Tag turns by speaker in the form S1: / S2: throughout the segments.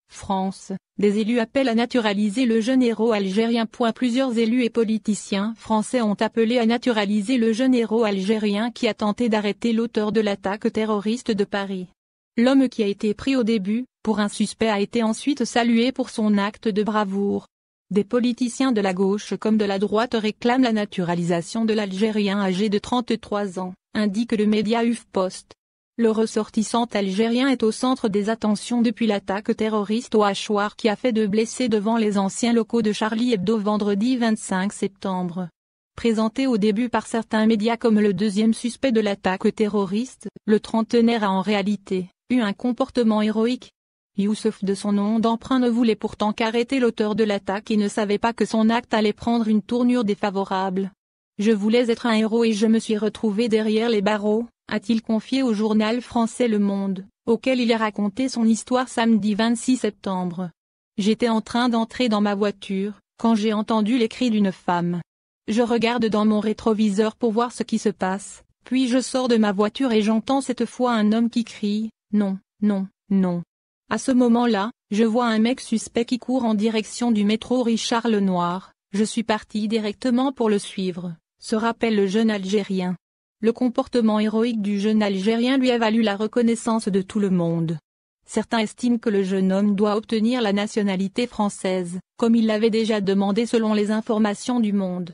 S1: France, des élus appellent à naturaliser le jeune héros algérien. Plusieurs élus et politiciens français ont appelé à naturaliser le jeune héros algérien qui a tenté d'arrêter l'auteur de l'attaque terroriste de Paris. L'homme qui a été pris au début pour un suspect a été ensuite salué pour son acte de bravoure. Des politiciens de la gauche comme de la droite réclament la naturalisation de l'Algérien âgé de 33 ans, indique le média HuffPost. Le ressortissant algérien est au centre des attentions depuis l'attaque terroriste au hachoir qui a fait 2 blessés devant les anciens locaux de Charlie Hebdo vendredi 25 septembre. Présenté au début par certains médias comme le deuxième suspect de l'attaque terroriste, le trentenaire a en réalité eu un comportement héroïque. Youssef de son nom d'emprunt ne voulait pourtant qu'arrêter l'auteur de l'attaque et ne savait pas que son acte allait prendre une tournure défavorable. Je voulais être un héros et je me suis retrouvé derrière les barreaux, a-t-il confié au journal français Le Monde, auquel il a raconté son histoire samedi 26 septembre. J'étais en train d'entrer dans ma voiture, quand j'ai entendu les cris d'une femme. Je regarde dans mon rétroviseur pour voir ce qui se passe, puis je sors de ma voiture et j'entends cette fois un homme qui crie « Non, non, non ». À ce moment-là, je vois un mec suspect qui court en direction du métro Richard Lenoir, je suis parti directement pour le suivre, se rappelle le jeune Algérien. Le comportement héroïque du jeune Algérien lui a valu la reconnaissance de tout le monde. Certains estiment que le jeune homme doit obtenir la nationalité française, comme il l'avait déjà demandé selon les informations du Monde.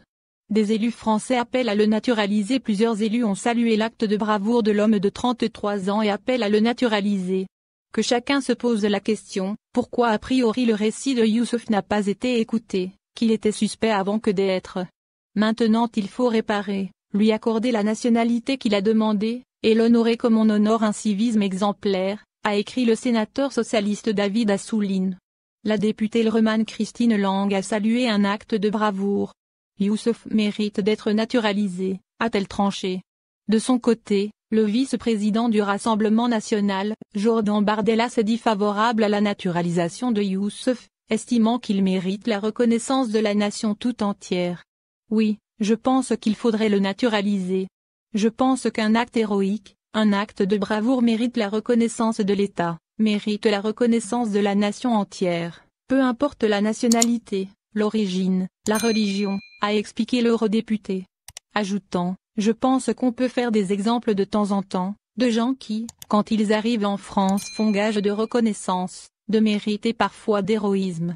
S1: Des élus français appellent à le naturaliser. Plusieurs élus ont salué l'acte de bravoure de l'homme de 33 ans et appellent à le naturaliser. Que chacun se pose la question, pourquoi a priori le récit de Youssef n'a pas été écouté, qu'il était suspect avant que d'être. Maintenant il faut réparer, lui accorder la nationalité qu'il a demandée, et l'honorer comme on honore un civisme exemplaire, a écrit le sénateur socialiste David Assouline. La députée lremane Christine Lang a salué un acte de bravoure. Youssef mérite d'être naturalisé, a-t-elle tranché. De son côté, le vice-président du Rassemblement national, Jordan Bardella s'est dit favorable à la naturalisation de Youssef, estimant qu'il mérite la reconnaissance de la nation tout entière. Oui, je pense qu'il faudrait le naturaliser. Je pense qu'un acte héroïque, un acte de bravoure mérite la reconnaissance de l'État, mérite la reconnaissance de la nation entière, peu importe la nationalité, l'origine, la religion, a expliqué l'eurodéputé. Ajoutant, je pense qu'on peut faire des exemples de temps en temps, de gens qui, quand ils arrivent en France font gage de reconnaissance, de mérite et parfois d'héroïsme.